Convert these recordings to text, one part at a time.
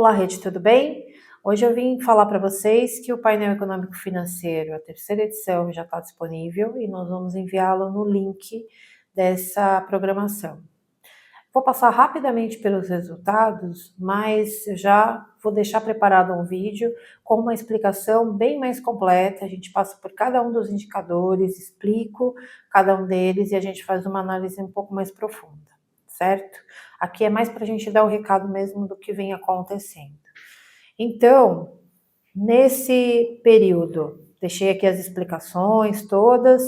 Olá, Rede, tudo bem? Hoje eu vim falar para vocês que o painel econômico financeiro, a terceira edição, já está disponível e nós vamos enviá-lo no link dessa programação. Vou passar rapidamente pelos resultados, mas já vou deixar preparado um vídeo com uma explicação bem mais completa. A gente passa por cada um dos indicadores, explico cada um deles e a gente faz uma análise um pouco mais profunda, certo? Aqui é mais para a gente dar o recado mesmo do que vem acontecendo. Então, nesse período, deixei aqui as explicações todas,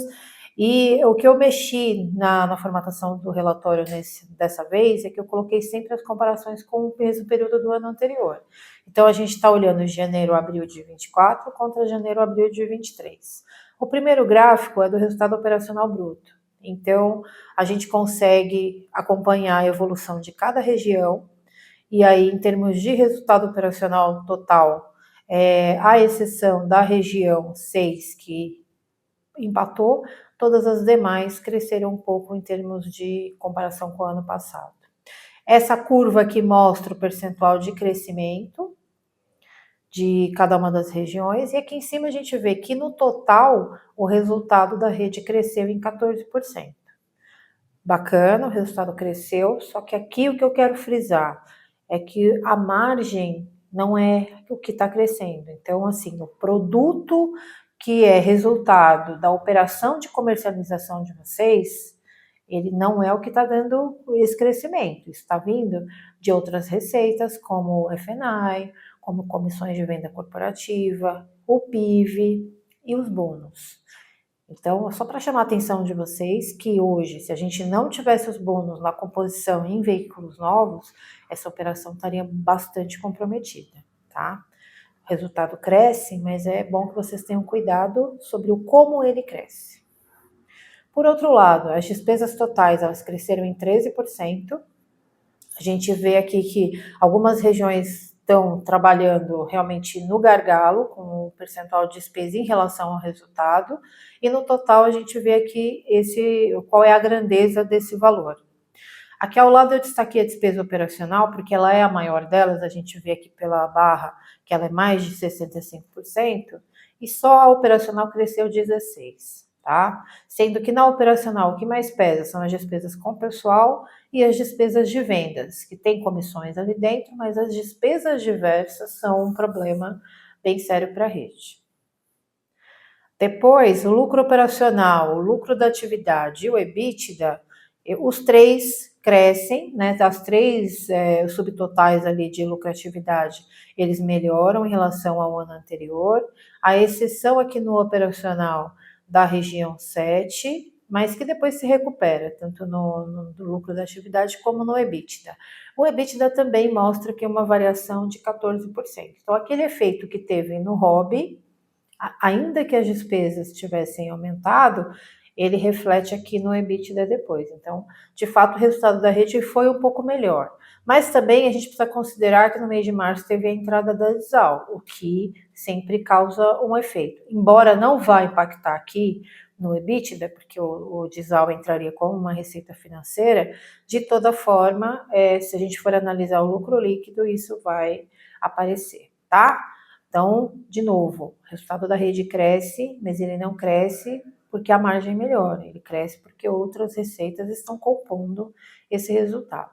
e o que eu mexi na formatação do relatório dessa vez é que eu coloquei sempre as comparações com o mesmo período do ano anterior. Então, a gente está olhando janeiro, abril de 24 contra janeiro, abril de 23. O primeiro gráfico é do resultado operacional bruto. Então, a gente consegue acompanhar a evolução de cada região, e aí, em termos de resultado operacional total, à exceção da região 6, que empatou, todas as demais cresceram um pouco em termos de comparação com o ano passado. Essa curva aqui mostra o percentual de crescimento de cada uma das regiões, e aqui em cima a gente vê que no total o resultado da rede cresceu em 14%. Bacana, o resultado cresceu, só que aqui o que eu quero frisar é que a margem não é o que está crescendo. Então, assim, o produto que é resultado da operação de comercialização de vocês, ele não é o que está dando esse crescimento. Isso está vindo de outras receitas, como o F&I, como comissões de venda corporativa, o PIV e os bônus. Então, só para chamar a atenção de vocês que hoje, se a gente não tivesse os bônus na composição em veículos novos, essa operação estaria bastante comprometida, tá? O resultado cresce, mas é bom que vocês tenham cuidado sobre o como ele cresce. Por outro lado, as despesas totais, elas cresceram em 13%. A gente vê aqui que algumas regiões estão trabalhando realmente no gargalo, com o percentual de despesa em relação ao resultado, e no total a gente vê aqui qual é a grandeza desse valor. Aqui ao lado eu destaquei a despesa operacional, porque ela é a maior delas, a gente vê aqui pela barra que ela é mais de 65%, e só a operacional cresceu 16%. Tá? Sendo que na operacional o que mais pesa são as despesas com pessoal e as despesas de vendas, que tem comissões ali dentro, mas as despesas diversas são um problema bem sério para a rede. Depois, o lucro operacional, o lucro da atividade e o EBITDA, os três crescem, né? As três subtotais ali de lucratividade, eles melhoram em relação ao ano anterior, a exceção aqui no operacional da região 7, mas que depois se recupera, tanto no lucro da atividade como no EBITDA. O EBITDA também mostra que é uma variação de 14%. Então, aquele efeito que teve no ROB, ainda que as despesas tivessem aumentado, ele reflete aqui no EBITDA depois. Então, de fato, o resultado da rede foi um pouco melhor. Mas também a gente precisa considerar que no mês de março teve a entrada da Disal, o que sempre causa um efeito. Embora não vá impactar aqui no EBITDA, porque o Disal entraria como uma receita financeira, de toda forma, se a gente for analisar o lucro líquido, isso vai aparecer, tá? Então, de novo, o resultado da rede cresce, mas ele não cresce porque a margem melhora, ele cresce porque outras receitas estão compondo esse resultado.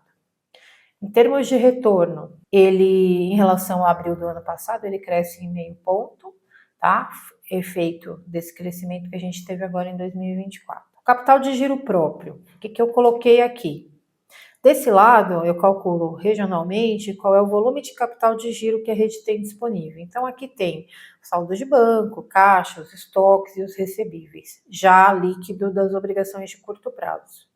Em termos de retorno, ele, em relação ao abril do ano passado, ele cresce em 0,5 ponto, tá? Efeito desse crescimento que a gente teve agora em 2024. O capital de giro próprio, o que eu coloquei aqui? Desse lado, eu calculo regionalmente qual é o volume de capital de giro que a rede tem disponível. Então, aqui tem saldo de banco, caixa, os estoques e os recebíveis, já líquido das obrigações de curto prazo.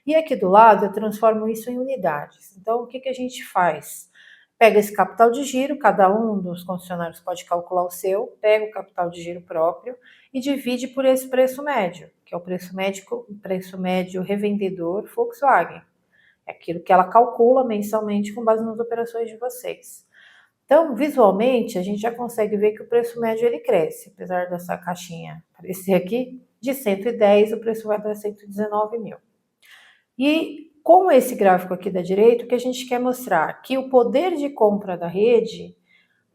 E aqui do lado, eu transformo isso em unidades. Então, o que a gente faz? Pega esse capital de giro, cada um dos concessionários pode calcular o seu, pega o capital de giro próprio e divide por esse preço médio, que é o preço médio revendedor Volkswagen. É aquilo que ela calcula mensalmente com base nas operações de vocês. Então, visualmente, a gente já consegue ver que o preço médio ele cresce, apesar dessa caixinha aparecer aqui, de 110, o preço vai para 119 mil. E Com esse gráfico aqui da direita, o que a gente quer mostrar? Que o poder de compra da rede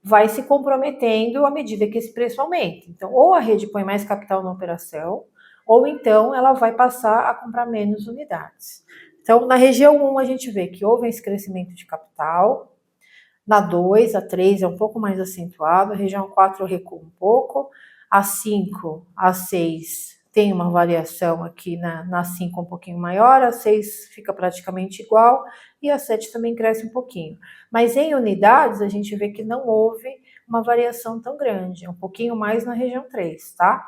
vai se comprometendo à medida que esse preço aumenta. Então, ou a rede põe mais capital na operação, ou então ela vai passar a comprar menos unidades. Então, na região 1, a gente vê que houve esse crescimento de capital. Na 2, a 3 é um pouco mais acentuado, a região 4 recua um pouco, a 5, a 6 tem uma variação aqui na 5 um pouquinho maior, a 6 fica praticamente igual e a 7 também cresce um pouquinho. Mas em unidades a gente vê que não houve uma variação tão grande, é um pouquinho mais na região 3, tá?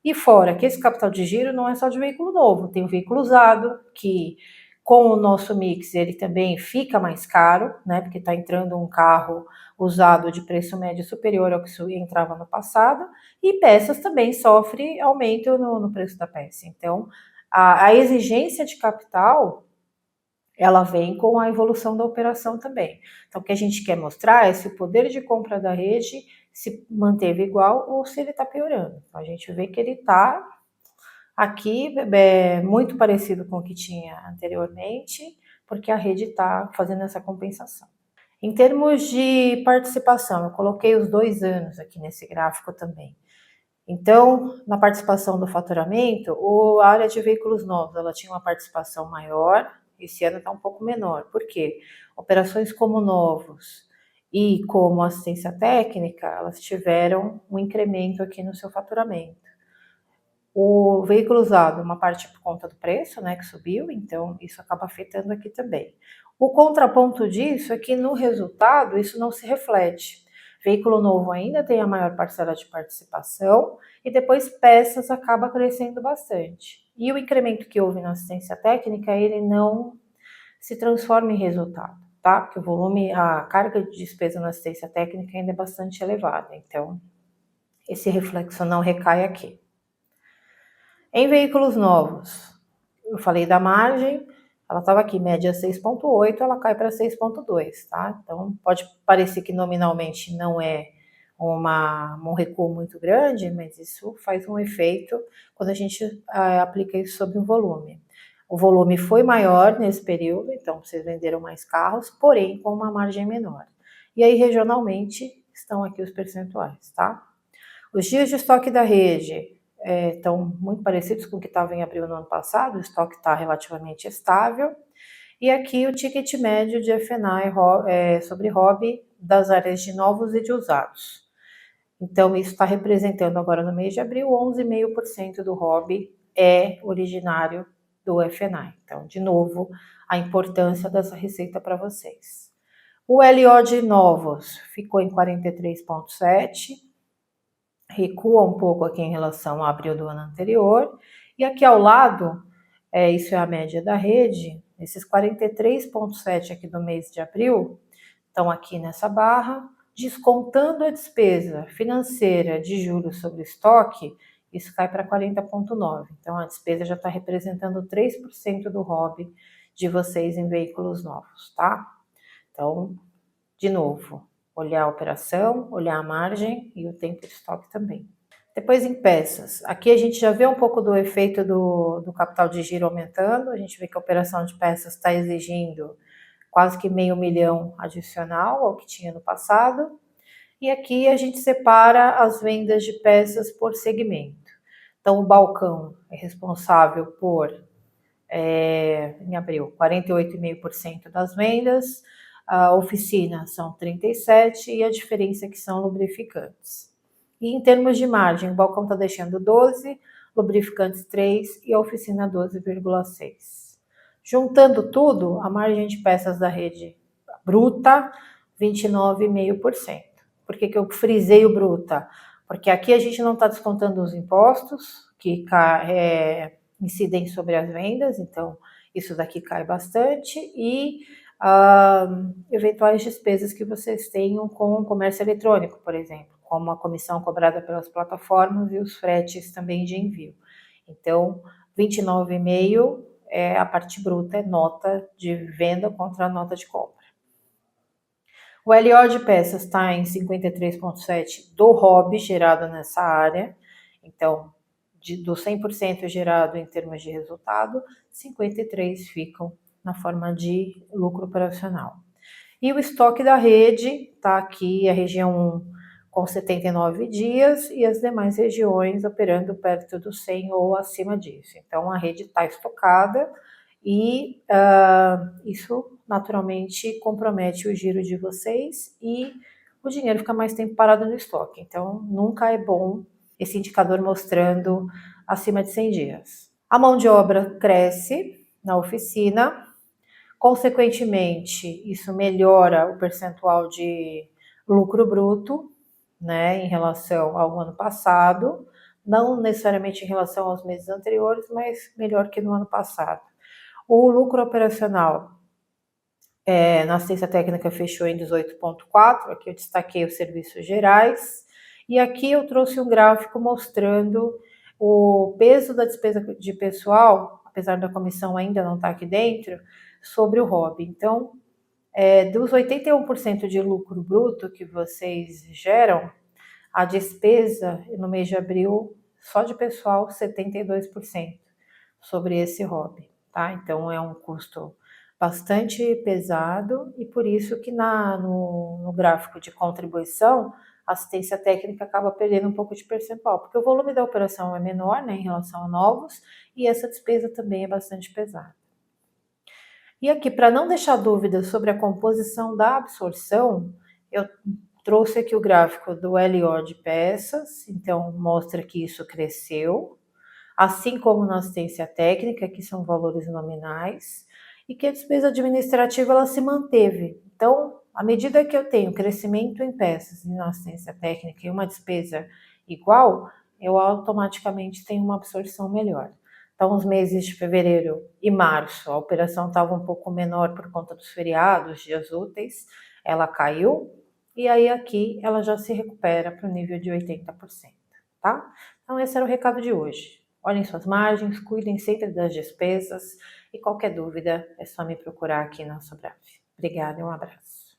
E fora que esse capital de giro não é só de veículo novo, tem o veículo usado, que com o nosso mix ele também fica mais caro, né? Porque está entrando um carro usado de preço médio superior ao que entrava no passado, e peças também sofre aumento no preço da peça. Então, a exigência de capital ela vem com a evolução da operação também. Então, o que a gente quer mostrar é se o poder de compra da rede se manteve igual ou se ele está piorando. Então, a gente vê que ele está aqui muito parecido com o que tinha anteriormente, porque a rede está fazendo essa compensação. Em termos de participação, eu coloquei os 2 anos aqui nesse gráfico também. Então, na participação do faturamento, a área de veículos novos, ela tinha uma participação maior, esse ano está um pouco menor. Por quê? Operações como novos e como assistência técnica, elas tiveram um incremento aqui no seu faturamento. O veículo usado, uma parte por conta do preço, né, que subiu, então isso acaba afetando aqui também. O contraponto disso é que no resultado isso não se reflete. Veículo novo ainda tem a maior parcela de participação e depois peças acaba crescendo bastante. E o incremento que houve na assistência técnica, ele não se transforma em resultado, tá? Porque o volume, a carga de despesa na assistência técnica ainda é bastante elevada, então esse reflexo não recai aqui. Em veículos novos, eu falei da margem, ela estava aqui, média 6,8, ela cai para 6,2, tá? Então, pode parecer que nominalmente não é um recuo muito grande, mas isso faz um efeito quando a gente aplica isso sobre o volume. O volume foi maior nesse período, então vocês venderam mais carros, porém com uma margem menor. E aí, regionalmente, estão aqui os percentuais, tá? Os dias de estoque da rede estão muito parecidos com o que estava em abril do ano passado, o estoque está relativamente estável. E aqui o ticket médio de F&I sobre hobby das áreas de novos e de usados. Então, isso está representando agora no mês de abril, 11,5% do hobby é originário do F&I. Então, de novo, a importância dessa receita para vocês. O LO de novos ficou em 43,7%, recua um pouco aqui em relação a abril do ano anterior, e aqui ao lado, isso é a média da rede, esses 43,7 aqui do mês de abril, estão aqui nessa barra, descontando a despesa financeira de juros sobre estoque, isso cai para 40,9. Então a despesa já está representando 3% do hobby de vocês em veículos novos, tá? Então, de novo, olhar a operação, olhar a margem e o tempo de estoque também. Depois em peças, aqui a gente já vê um pouco do efeito do capital de giro aumentando, a gente vê que a operação de peças está exigindo quase que R$500 mil adicional ao que tinha no passado, e aqui a gente separa as vendas de peças por segmento. Então o balcão é responsável por, em abril, 48,5% das vendas, a oficina são 37% e a diferença é que são lubrificantes. E em termos de margem, o balcão está deixando 12%, lubrificantes 3% e a oficina 12,6%. Juntando tudo, a margem de peças da rede bruta, 29,5%. Por que eu frisei o bruta? Porque aqui a gente não está descontando os impostos que incidem sobre as vendas, então isso daqui cai bastante, e eventuais despesas que vocês tenham com o comércio eletrônico, por exemplo, como a comissão cobrada pelas plataformas e os fretes também de envio. Então, 29,5% é a parte bruta, é nota de venda contra a nota de compra. O LO de peças está em 53,7% do hobby gerado nessa área, então, do 100% gerado em termos de resultado, 53% ficam na forma de lucro operacional. E o estoque da rede está aqui, a região 1 com 79 dias e as demais regiões operando perto do 100 ou acima disso. Então, a rede está estocada e isso naturalmente compromete o giro de vocês e o dinheiro fica mais tempo parado no estoque. Então, nunca é bom esse indicador mostrando acima de 100 dias. A mão de obra cresce na oficina, consequentemente, isso melhora o percentual de lucro bruto, né, em relação ao ano passado, não necessariamente em relação aos meses anteriores, mas melhor que no ano passado. O lucro operacional na assistência técnica fechou em 18,4, aqui eu destaquei os serviços gerais, e aqui eu trouxe um gráfico mostrando o peso da despesa de pessoal, apesar da comissão ainda não estar aqui dentro, sobre o ROB. Então, dos 81% de lucro bruto que vocês geram, a despesa no mês de abril, só de pessoal, 72% sobre esse ROB, tá? Então, é um custo bastante pesado e por isso que no gráfico de contribuição, a assistência técnica acaba perdendo um pouco de percentual, porque o volume da operação é menor, né, em relação a novos, e essa despesa também é bastante pesada. E aqui, para não deixar dúvidas sobre a composição da absorção, eu trouxe aqui o gráfico do LO de peças, então mostra que isso cresceu, assim como na assistência técnica, que são valores nominais, e que a despesa administrativa ela se manteve. Então, à medida que eu tenho crescimento em peças e na assistência técnica e uma despesa igual, eu automaticamente tenho uma absorção melhor. Então, os meses de fevereiro e março, a operação estava um pouco menor por conta dos feriados, dias úteis, ela caiu, e aí aqui ela já se recupera para o nível de 80%, tá? Então, esse era o recado de hoje. Olhem suas margens, cuidem sempre das despesas e qualquer dúvida é só me procurar aqui na Sobrave. Obrigada e um abraço.